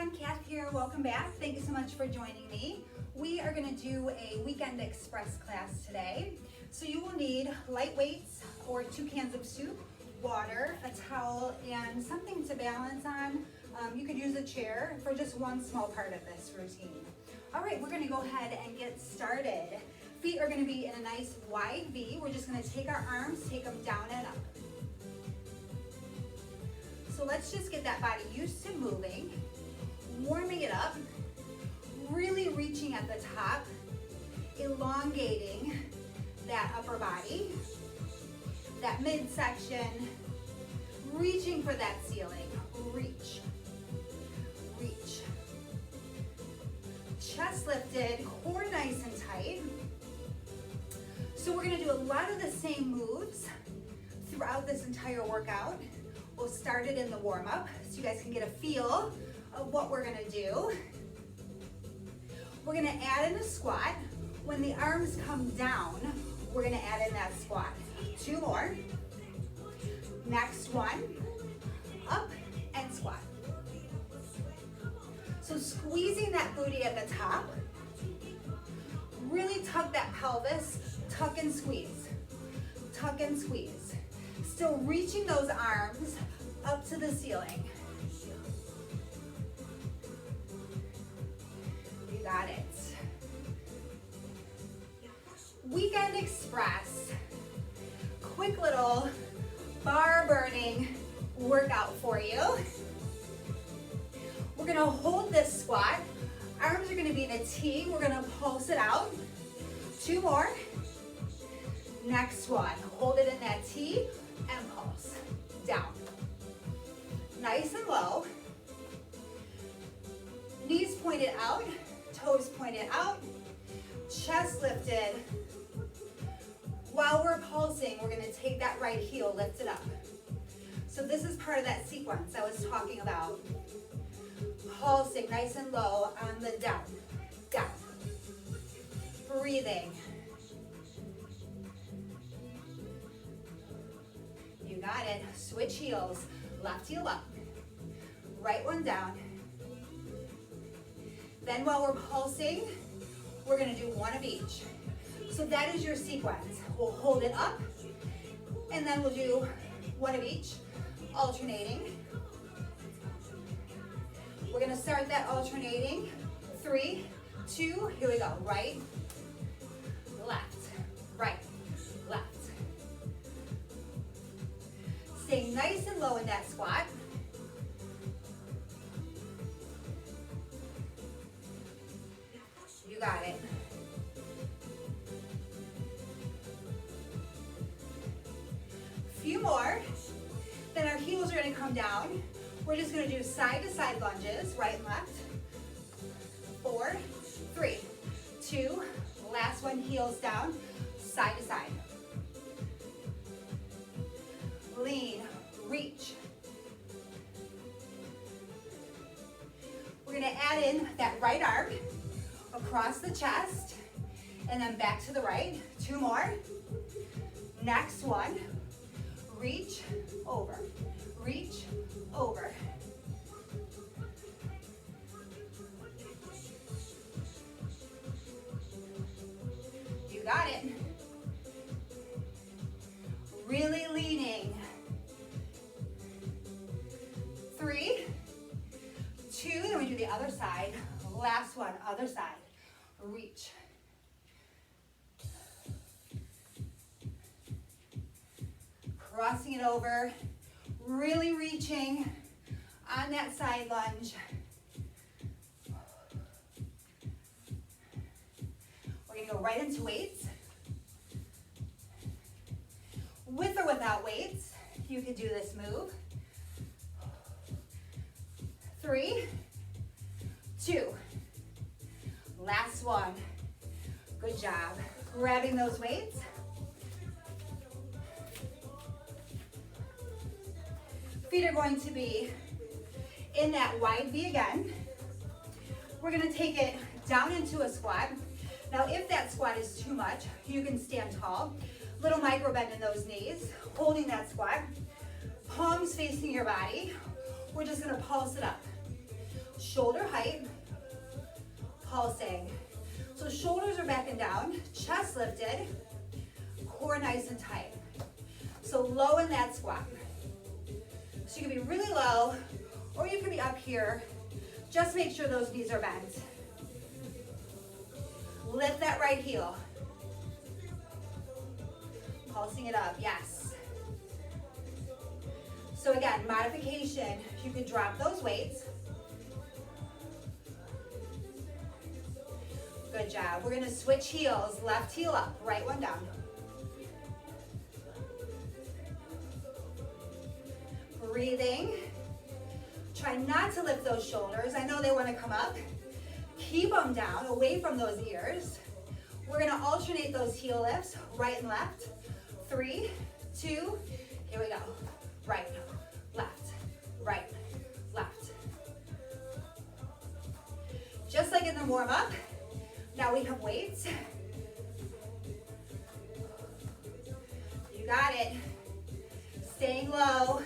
everyone, Kath here. Welcome back. Thank you so much for joining me. We are going to do a weekend express class today. So you will need light weights or 2 cans of soup, water, a towel, and something to balance on. You could use a chair for just one small part of this routine. All right, we're going to go ahead and get started. Feet are going to be in a nice wide V. We're just going to take our arms, take them down and up. So let's just get that body used to moving, warming it up, really reaching at the top, elongating that upper body, that midsection, reaching for that ceiling. Reach, reach. Chest lifted, core nice and tight. So we're gonna do a lot of the same moves throughout this entire workout. We'll start it in the warm-up so you guys can get a feel of what we're gonna do. We're gonna add in a squat. When the arms come down, we're gonna add in that squat. 2 more. Next one, up and squat. So squeezing that booty at the top. Really tug that pelvis, tuck and squeeze. Tuck and squeeze. Still reaching those arms up to the ceiling. You got it. Weekend Express. Quick little bar burning workout for you. We're gonna hold this squat. Arms are gonna be in a T. We're gonna pulse it out. 2 more. Next one. Hold it in that T and pulse. Down. Nice and low. Knees pointed out, toes pointed out, chest lifted. While we're pulsing, we're gonna take that right heel, lift it up. So this is part of that sequence I was talking about. Pulsing nice and low on the down, down. Breathing. You got it. Switch heels. Left heel up. Right one down. Then while we're pulsing, we're gonna do one of each. So that is your sequence. We'll hold it up, and then we'll do one of each, alternating. We're gonna start that alternating. 3, 2, here we go. Right, left, right, left. Stay nice and low in that squat. You got it. Few more. Then our heels are gonna come down. We're just gonna do side to side lunges, right and left. 4, 3, 2, last one, heels down, side to side. Lean, reach. We're gonna add in that right arm across the chest and then back to the right. 2 more. Next one, reach, over, reach, over. You got it. Really leaning. 3, 2, then we do the other side. Last one, other side. Reach. Crossing it over, really reaching on that side lunge. We're gonna go right into weights. With or without weights, you can do this move. 3, 2, last one. Good job. Grabbing those weights. Feet are going to be in that wide V again. We're gonna take it down into a squat. Now if that squat is too much, you can stand tall. Little micro bend in those knees, holding that squat. Palms facing your body. We're just gonna pulse it up. shoulder height, pulsing. So shoulders are back and down, chest lifted, core nice and tight. So low in that squat. So you can be really low, or you can be up here. Just make sure those knees are bent. Lift that right heel. Pulsing it up, yes. So again, modification, you can drop those weights. Good job. We're gonna switch heels, left heel up, right one down. Breathing. Try not to lift those shoulders. I know they wanna come up. Keep them down, away from those ears. We're gonna alternate those heel lifts, right and left. 3, 2, here we go. Right, left, right, left. Just like in the warm up, now we have weights. You got it. Staying low.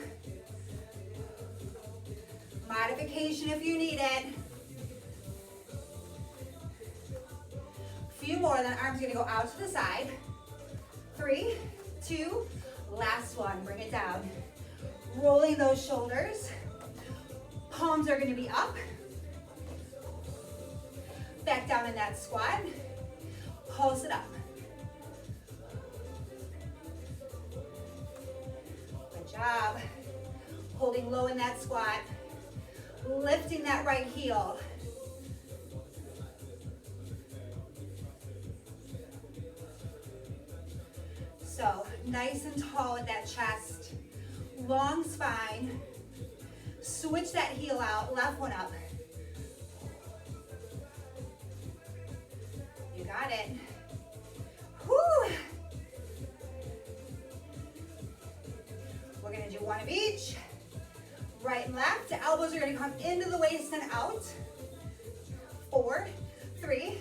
Modification if you need it. Few more, then arms are gonna go out to the side. 3, 2, last one, bring it down. Rolling those shoulders. Palms are gonna be up. Back down in that squat. Pulse it up. Good job. Holding low in that squat. Lifting that right heel. So nice and tall with that chest. Long spine. Switch that heel out, left one up. You got it. Whew. We're gonna do one of each. Right and left, the elbows are gonna come into the waist and out. 4, 3,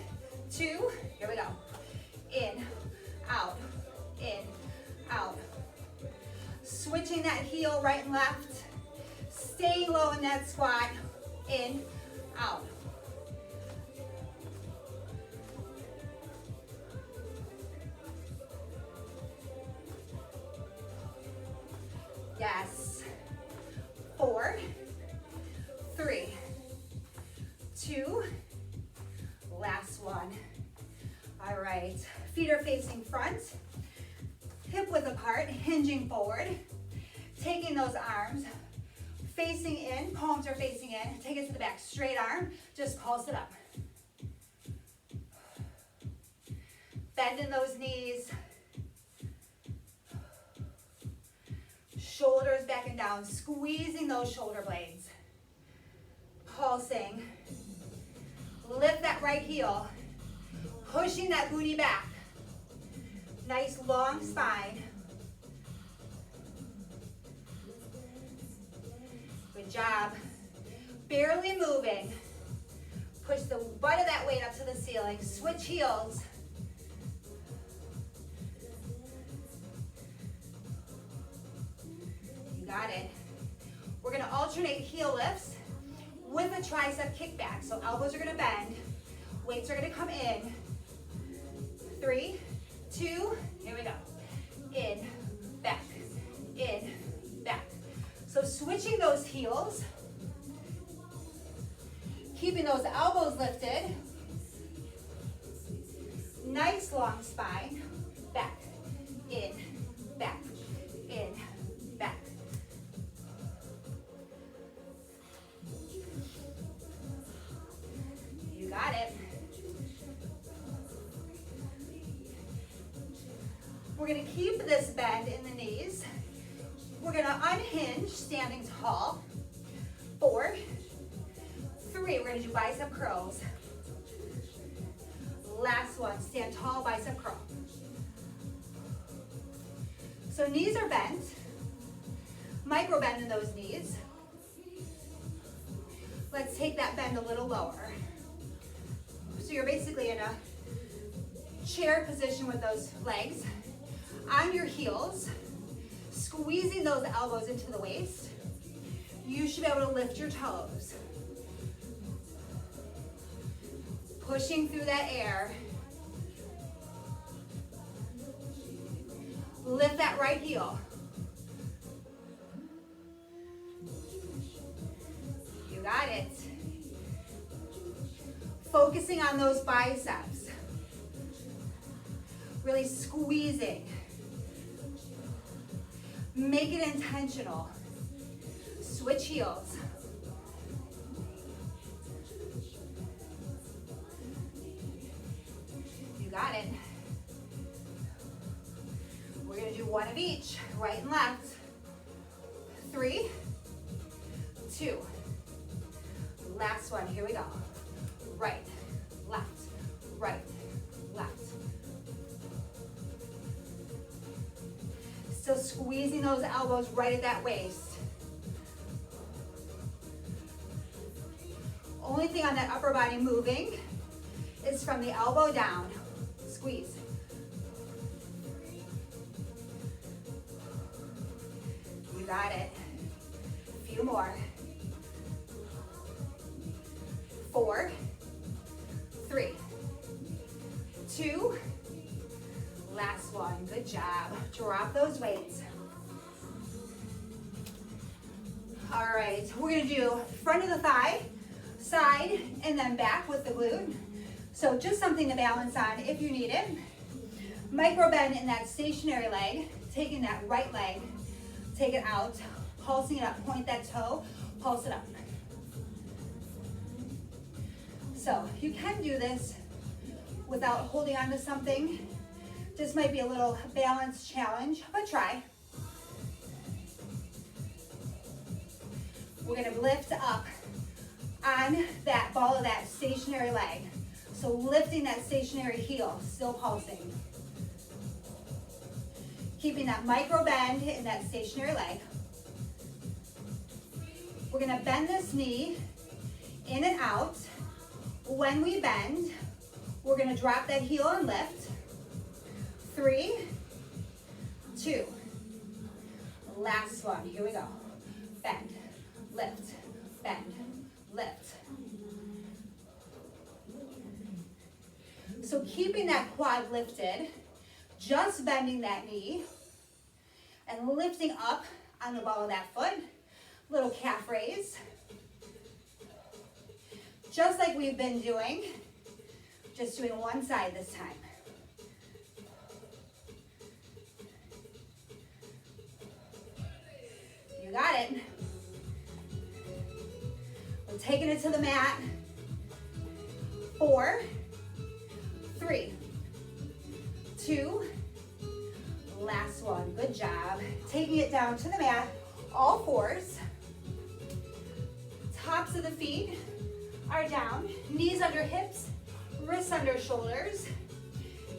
2, here we go. In, out, in, out. Switching that heel right and left. Staying low in that squat. In, out. Yes. 4, 3, 2, last one. All right, feet are facing front, hip width apart, hinging forward, taking those arms, facing in, palms are facing in, take it to the back, straight arm, just pulse it up. Bending those knees, shoulders back and down, squeezing those shoulder blades. Pulsing. Lift that right heel. Pushing that booty back. Nice long spine. Good job. Barely moving. Push the butt of that weight up to the ceiling. Switch heels. Got it. We're gonna alternate heel lifts with a tricep kickback. So elbows are gonna bend, weights are gonna come in. 3, 2, here we go. In, back, in, back. So switching those heels, keeping those elbows lifted. Nice long spine, back, in, back, in, back. You got it. We're going to keep this bend in the knees. We're going to unhinge, standing tall. 4, 3, we're going to do bicep curls. Last one, stand tall, bicep curl. So knees are bent. Micro bend in those knees. Let's take that bend a little lower. So you're basically in a chair position with those legs on your heels, squeezing those elbows into the waist. You should be able to lift your toes. Pushing through that air. Lift that right heel. You got it. Focusing on those biceps. Really squeezing. Make it intentional. Switch heels. You got it. We're gonna do one of each, right and left. 3, 2. Last one, here we go. Right, left, right, left. Still squeezing those elbows right at that waist. Only thing on that upper body moving is from the elbow down. Squeeze. You got it. A few more. 4, 3, 2. Last one. Good job. Drop those weights. All right, we're gonna do front of the thigh, side, and then back with the glute. So just something to balance on if you need it. Micro bend in that stationary leg, taking that right leg, take it out, pulsing it up, point that toe, pulse it up. So you can do this without holding on to something. This might be a little balance challenge, but try. We're gonna lift up on that ball of that stationary leg. So lifting that stationary heel, still pulsing. Keeping that micro bend in that stationary leg. We're gonna bend this knee in and out. When we bend, we're gonna drop that heel and lift. 3, 2. Last one, here we go. Bend, lift, bend, lift. So keeping that quad lifted, just bending that knee, and lifting up on the ball of that foot. Little calf raise. Just like we've been doing, just doing one side this time. You got it. We're taking it to the mat. 4, 3, 2. Last one. Good job. Taking it down to the mat, all fours. Tops of the feet are down. Knees under hips, wrists under shoulders.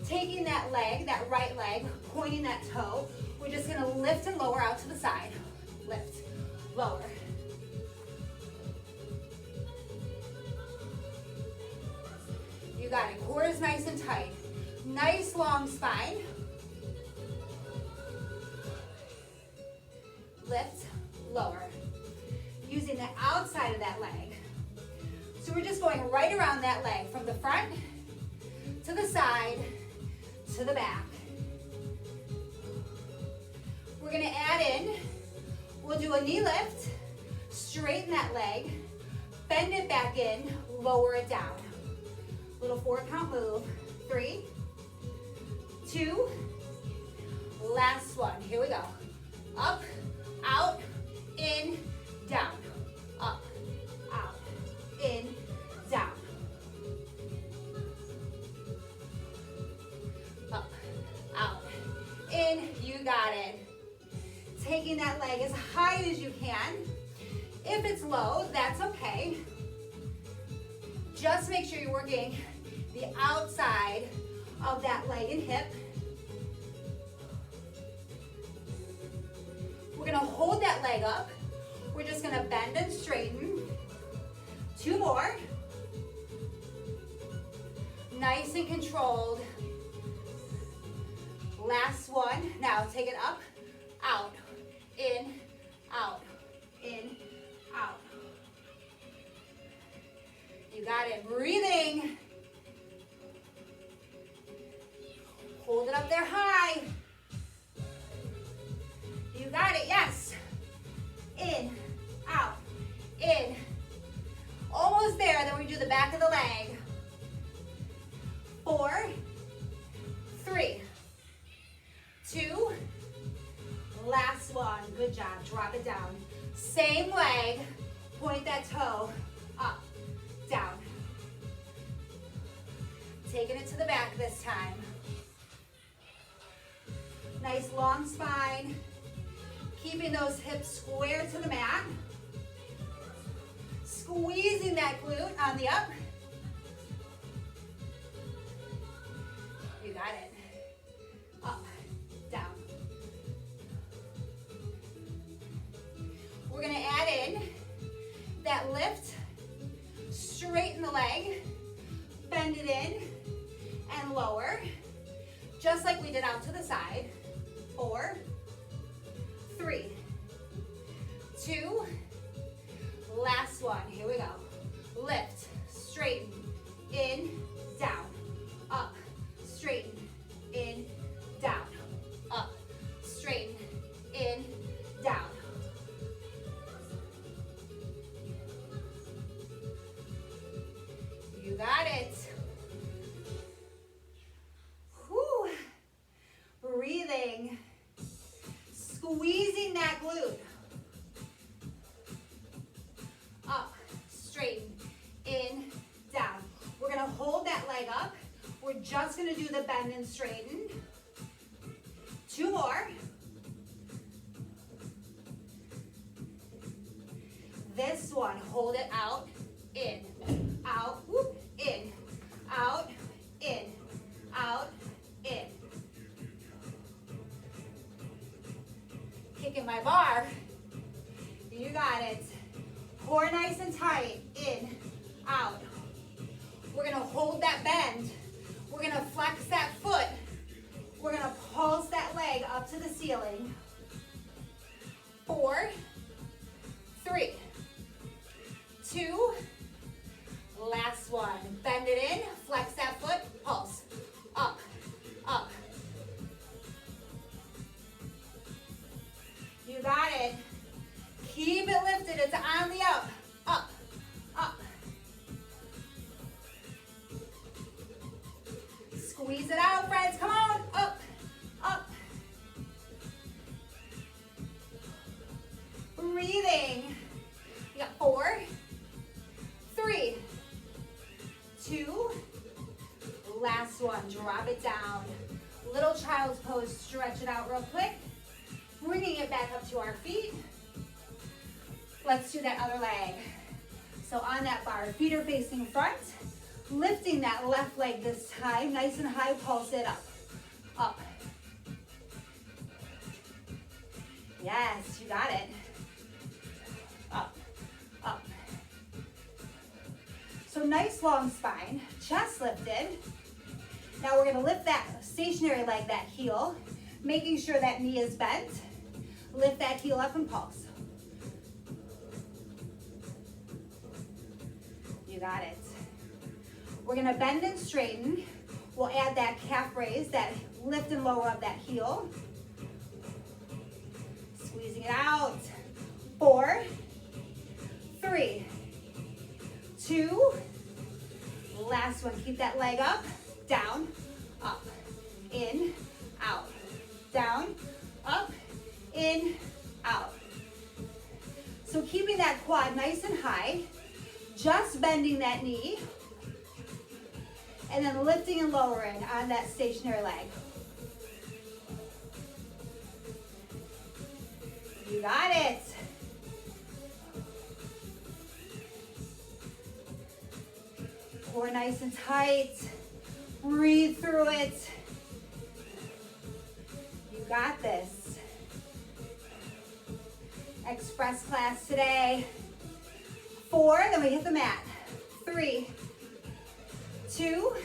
Taking that leg, that right leg, pointing that toe. We're just gonna lift and lower out to the side. Lift, lower. You got it. Core is nice and tight. Nice long spine. Lift, lower. Using the outside of that leg. So we're just going right around that leg from the front to the side to the back. We're gonna add in, we'll do a knee lift, straighten that leg, bend it back in, lower it down. Little 4-count move. 3, 2, last one. Here we go. Up, out, in, down. Up, out, in, down. Up, out, in. You got it. Taking that leg as high as you can. If it's low, that's okay. Just make sure you're working the outside of that leg and hip. We're gonna hold that leg up. We're just gonna bend and straighten. 2 more. Nice and controlled. Last one. Now take it up, out, in, out, in, out. You got it. Breathing. Hold it up there high. You got it, yes. In, out, in. Almost there, then we do the back of the leg. 4, 3, 2, last one. Good job, drop it down. Same leg, point that toe, up, down. Taking it to the back this time. Nice long spine. Keeping those hips square to the mat. Squeezing that glute on the up. You got it. Up, down. We're gonna add in that lift, straighten the leg, bend it in, and lower, just like we did out to the side. 4, 3, 2, last one. Here we go. Lift, straighten, in, down, up, straighten, in, down, up, straighten, in, down. You got it. Whew. Breathing. Squeezing that glute. Up, straighten, in, down. We're gonna hold that leg up. We're just gonna do the bend and straighten. 2 more. This one, hold it out, in, out, whoop, in, out, in, out, in. Kicking my bar. You got it. Core nice and tight, in, out. We're gonna hold that bend. We're gonna flex that foot. We're gonna pulse that leg up to the ceiling. 4, 3, 2, last one. Bend it in, flex that foot, pulse. Up, up. You got it. Keep it lifted, it's on the up, up, up. Squeeze it out, friends, come on, up, up. Breathing. You got 4, 3, 2, last one, drop it down. Little child's pose, stretch it out real quick. Bringing it back up to our feet. Let's do that other leg. So on that bar, feet are facing front. Lifting that left leg this time, nice and high, pulse it up, up. Yes, you got it. Up, up. So nice long spine, chest lifted. Now we're gonna lift that stationary leg, that heel, making sure that knee is bent. Lift that heel up and pulse. You got it. We're gonna bend and straighten. We'll add that calf raise, that lift and lower of that heel. Squeezing it out. 4, 3, 2, last one. Keep that leg up, down, up, in, out, down, up, in, out. So keeping that quad nice and high, just bending that knee, and then lifting and lowering on that stationary leg. You got it. Core nice and tight. Breathe through it. You got this. Express class today. 4, then we hit the mat. 3, 2,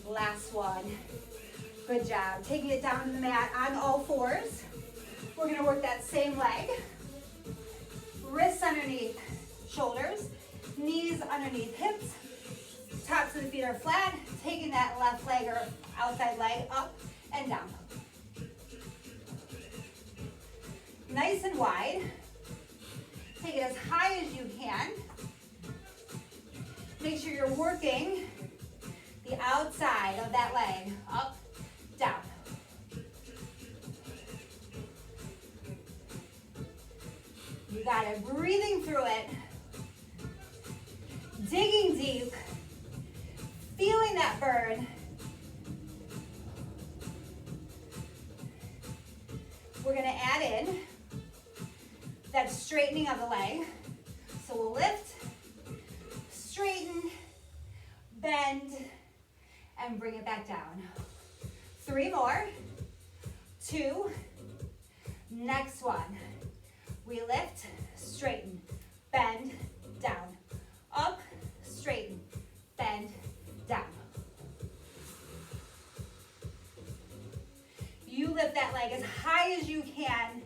last one. Good job. Taking it down to the mat on all 4s. We're gonna work that same leg. Wrists underneath shoulders, knees underneath hips, Tops of the feet are flat, taking that left leg or outside leg up and down. Nice and wide. Take it as high as you can. Make sure you're working the outside of that leg, up, down. You got it, breathing through it, digging deep, feeling that burn. We're gonna add in that straightening of the leg. So we'll lift, straighten, bend, and bring it back down. 3 more, 2, next one. We lift, straighten, bend, down, up, straighten, bend, down. You lift that leg as high as you can,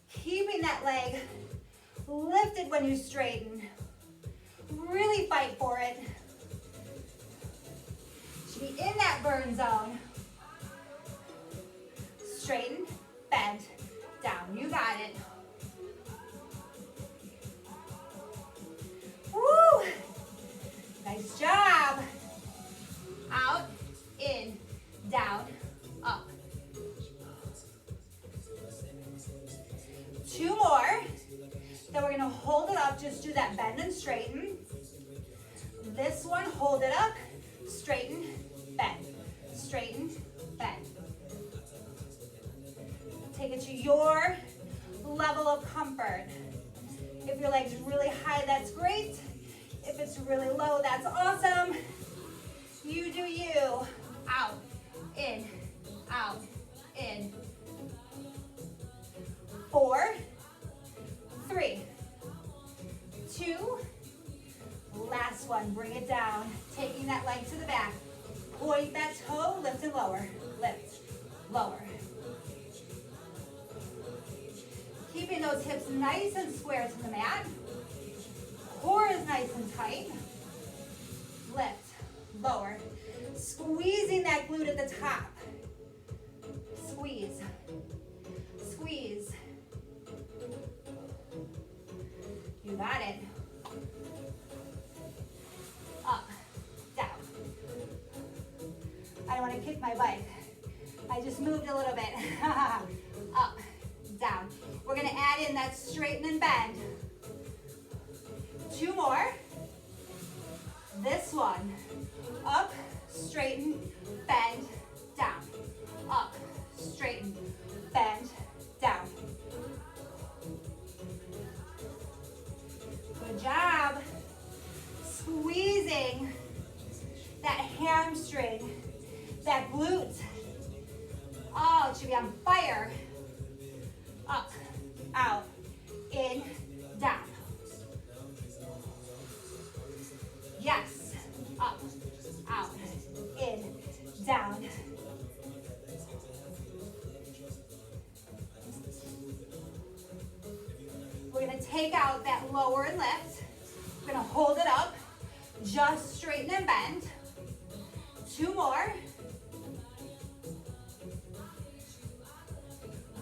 keeping that leg lifted when you straighten. Really fight for it. Should be in that burn zone. Straighten, bend, down. You got it. Woo! Nice job. Out, in, down, up. 2 more. Then we're gonna hold it up, just do that bend and straighten. This one, hold it up, straighten, bend, straighten, bend. Take it to your level of comfort. If your leg's really high, that's great. If it's really low, that's awesome. You do you. Out, in, out, in. 4, 3, 2, last one, bring it down. Taking that leg to the back. Point that toe, lift and lower. Lift, lower. Keeping those hips nice and square to the mat. Core is nice and tight. Lift, lower. Squeezing that glute at the top. Squeeze, squeeze. You got it. Up, down. I don't want to kick my bike. I just moved a little bit. Up, down. We're going to add in that straighten and bend. 2 more. This one. Up, straighten, bend, down. Up, straighten, bend, down. Good job. Squeezing that hamstring, that glute. Oh, it should be on fire. Up, out, in, down. Yes. Up, out, in, down. We're going to take out that lower and lift. We're going to hold it up. Just straighten and bend. 2 more.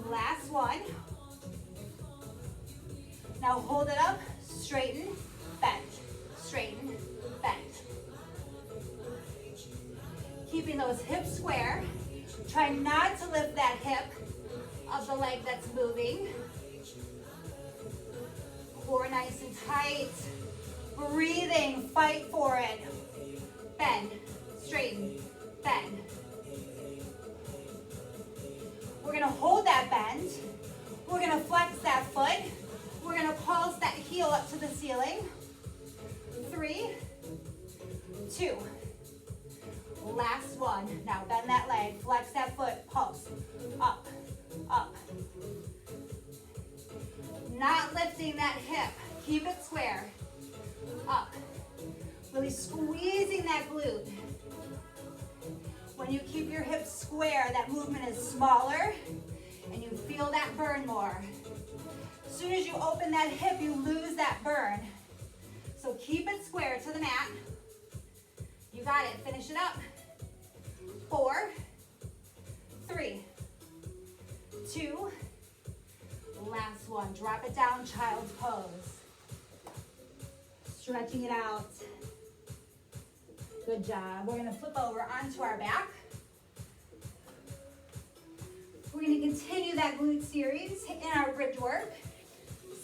Last one. Now hold it up. Straighten, bend. Straighten, bend. Keeping those hips square. Try not to lift that hip of the leg that's moving. Core nice and tight. Breathing, fight for it. Bend, straighten, bend. We're gonna hold that bend. We're gonna flex that foot. We're gonna pulse that heel up to the ceiling. 3, 2. Last one. Now bend that leg, flex that foot, pulse. Up, up. Not lifting that hip. Keep it square. Up. Really squeezing that glute. When you keep your hips square, that movement is smaller and you feel that burn more. As soon as you open that hip, you lose that burn. So keep it square to the mat. got it. Finish it up. 4, 3, 2, last one. Drop it down, child's pose. Stretching it out. Good job. We're gonna flip over onto our back. We're gonna continue that glute series in our bridge work.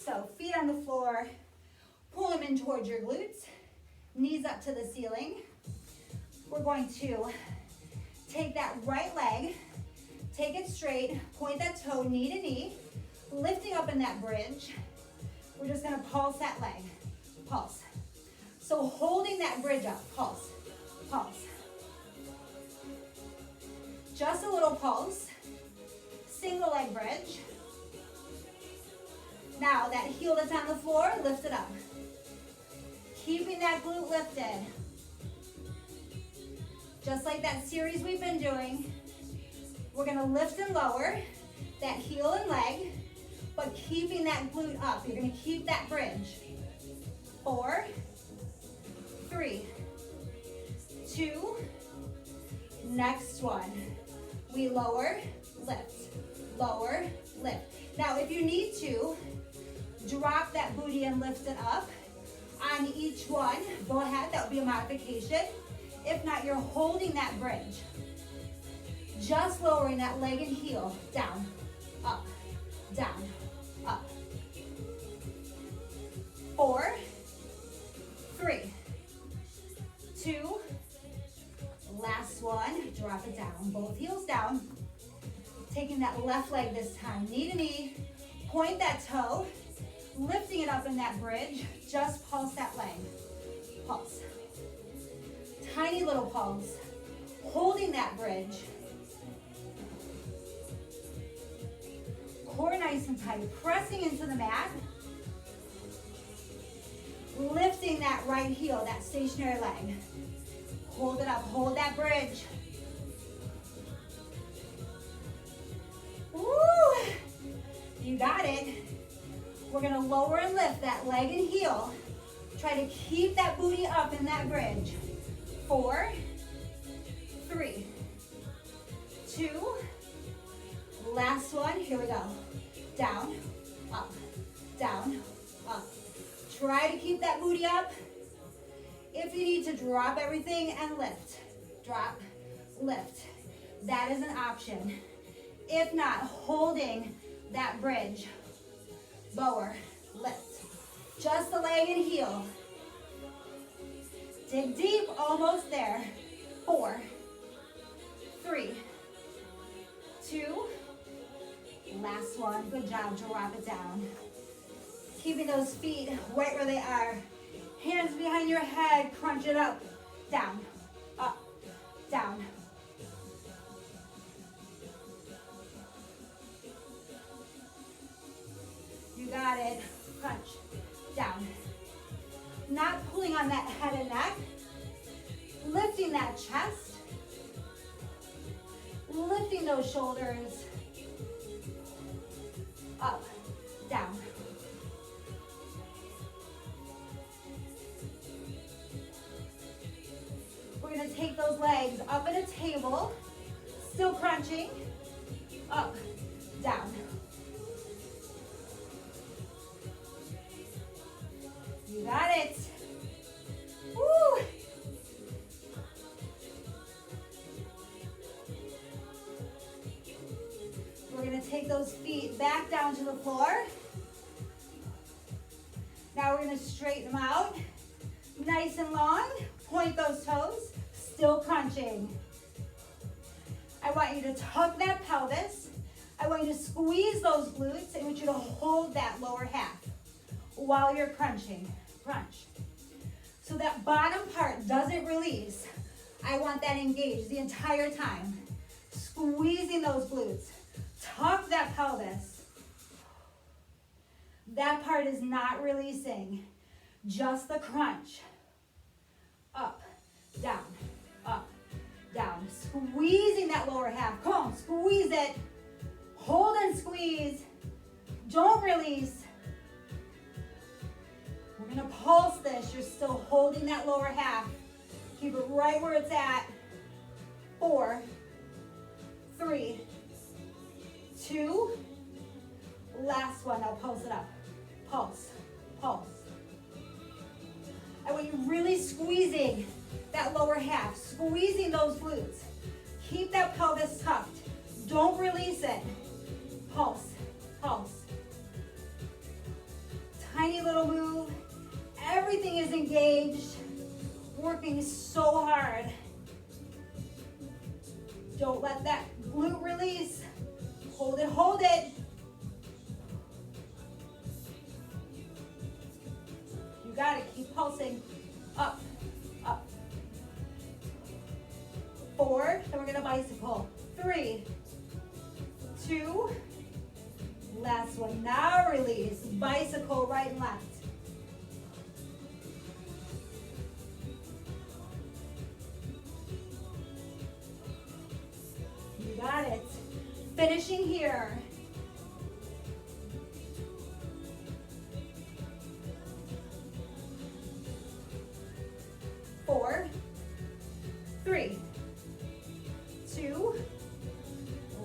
So feet on the floor, pull them in towards your glutes, knees up to the ceiling. We're going to take that right leg, take it straight, point that toe knee to knee, lifting up in that bridge. We're just gonna pulse that leg, pulse. So holding that bridge up, pulse, pulse. Just a little pulse, single leg bridge. Now that heel that's on the floor, lift it up. Keeping that glute lifted. Just like that series we've been doing, we're gonna lift and lower that heel and leg, but keeping that glute up. You're gonna keep that bridge. 4, 3, 2, next one. We lower, lift, lower, lift. Now if you need to, drop that booty and lift it up. On each one, go ahead, that would be a modification. If not, you're holding that bridge. Just lowering that leg and heel, down, up, down, up. 4, 3, 2, last one, drop it down. Both heels down. Taking that left leg this time, knee to knee, point that toe, lifting it up in that bridge, just pulse that leg, pulse. Tiny little pulse, holding that bridge. Core nice and tight, pressing into the mat. Lifting that right heel, that stationary leg. Hold it up, hold that bridge. Woo! You got it. We're gonna lower and lift that leg and heel. Try to keep that booty up in that bridge. 4, 3, 2, last one, here we go. Down, up, down, up. Try to keep that booty up. If you need to drop everything and lift, drop, lift. That is an option. If not, holding that bridge, lower, lift. Just the leg and heel. Dig deep, almost there. 4, 3, 2, last one. Good job, drop it down. Keeping those feet right where they are. Hands behind your head, crunch it up. Down, up, down. You got it. Crunch, down. Not pulling on that head and neck. Lifting that chest. Lifting those shoulders. Up, down. We're gonna take those legs up at a table, still crunching. Up, down. You got it. Woo! We're gonna take those feet back down to the floor. Now we're gonna straighten them out. Nice and long. Point those toes. Still crunching. I want you to tuck that pelvis. I want you to squeeze those glutes. I want you to hold that lower half while you're crunching. Crunch. So that bottom part doesn't release. I want that engaged the entire time. Squeezing those glutes. Tuck that pelvis. That part is not releasing. Just the crunch. Up, down, up, down. Squeezing that lower half. Come on, squeeze it. Hold and squeeze. Don't release. We're gonna pulse this. You're still holding that lower half. Keep it right where it's at. 4, 3, 2, last one. Now pulse it up. Pulse, pulse. I want you really squeezing that lower half, squeezing those glutes. Keep that pelvis tucked. Don't release it. Pulse, pulse. Tiny little move. Everything is engaged. Working so hard. Don't let that glute release. Hold it, hold it. You got it, keep pulsing. Up, up. 4, then we're gonna bicycle. 3, 2, last one. Now release, bicycle right and left. You got it. Finishing here. 4, 3, 2,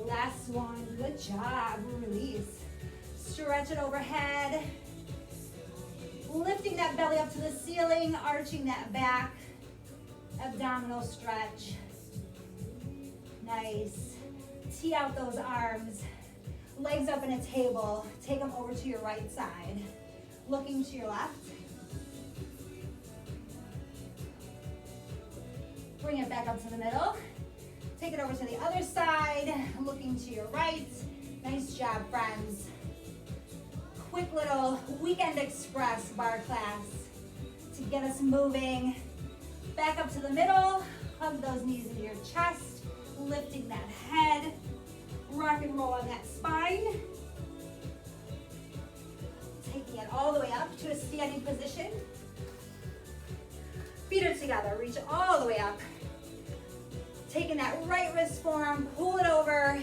last one. Good job. Release. Stretch it overhead. Lifting that belly up to the ceiling, arching that back. Abdominal stretch. Nice. Tee out those arms. Legs up in a table. Take them over to your right side. Looking to your left. Bring it back up to the middle. Take it over to the other side. Looking to your right. Nice job, friends. Quick little weekend express bar class to get us moving. Back up to the middle. Hug those knees into your chest. Lifting that head. Rock and roll on that spine. Taking it all the way up to a standing position. Feet are together. Reach all the way up. Taking that right wrist forearm, pull it over.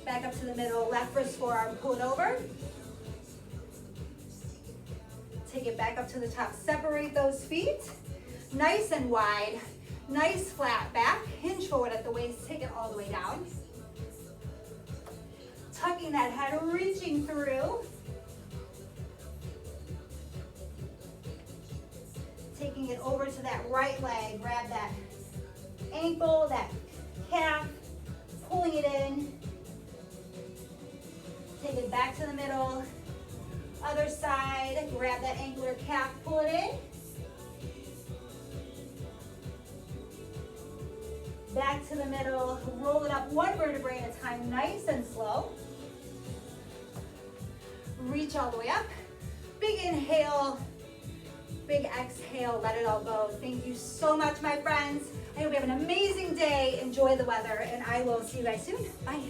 Back up to the middle, left wrist forearm, pull it over. Take it back up to the top. Separate those feet. Nice and wide. Nice flat back. Hinge forward at the waist. Take it all the way down. Tucking that head, reaching through. Taking it over to that right leg. Grab that ankle, that calf. Pulling it in. Take it back to the middle. Other side. Grab that ankle or calf. Pull it in. Back to the middle, roll it up one vertebrae at a time, nice and slow. Reach all the way up. Big inhale, big exhale, let it all go. Thank you so much, my friends. I hope you have an amazing day. Enjoy the weather, and I will see you guys soon. Bye.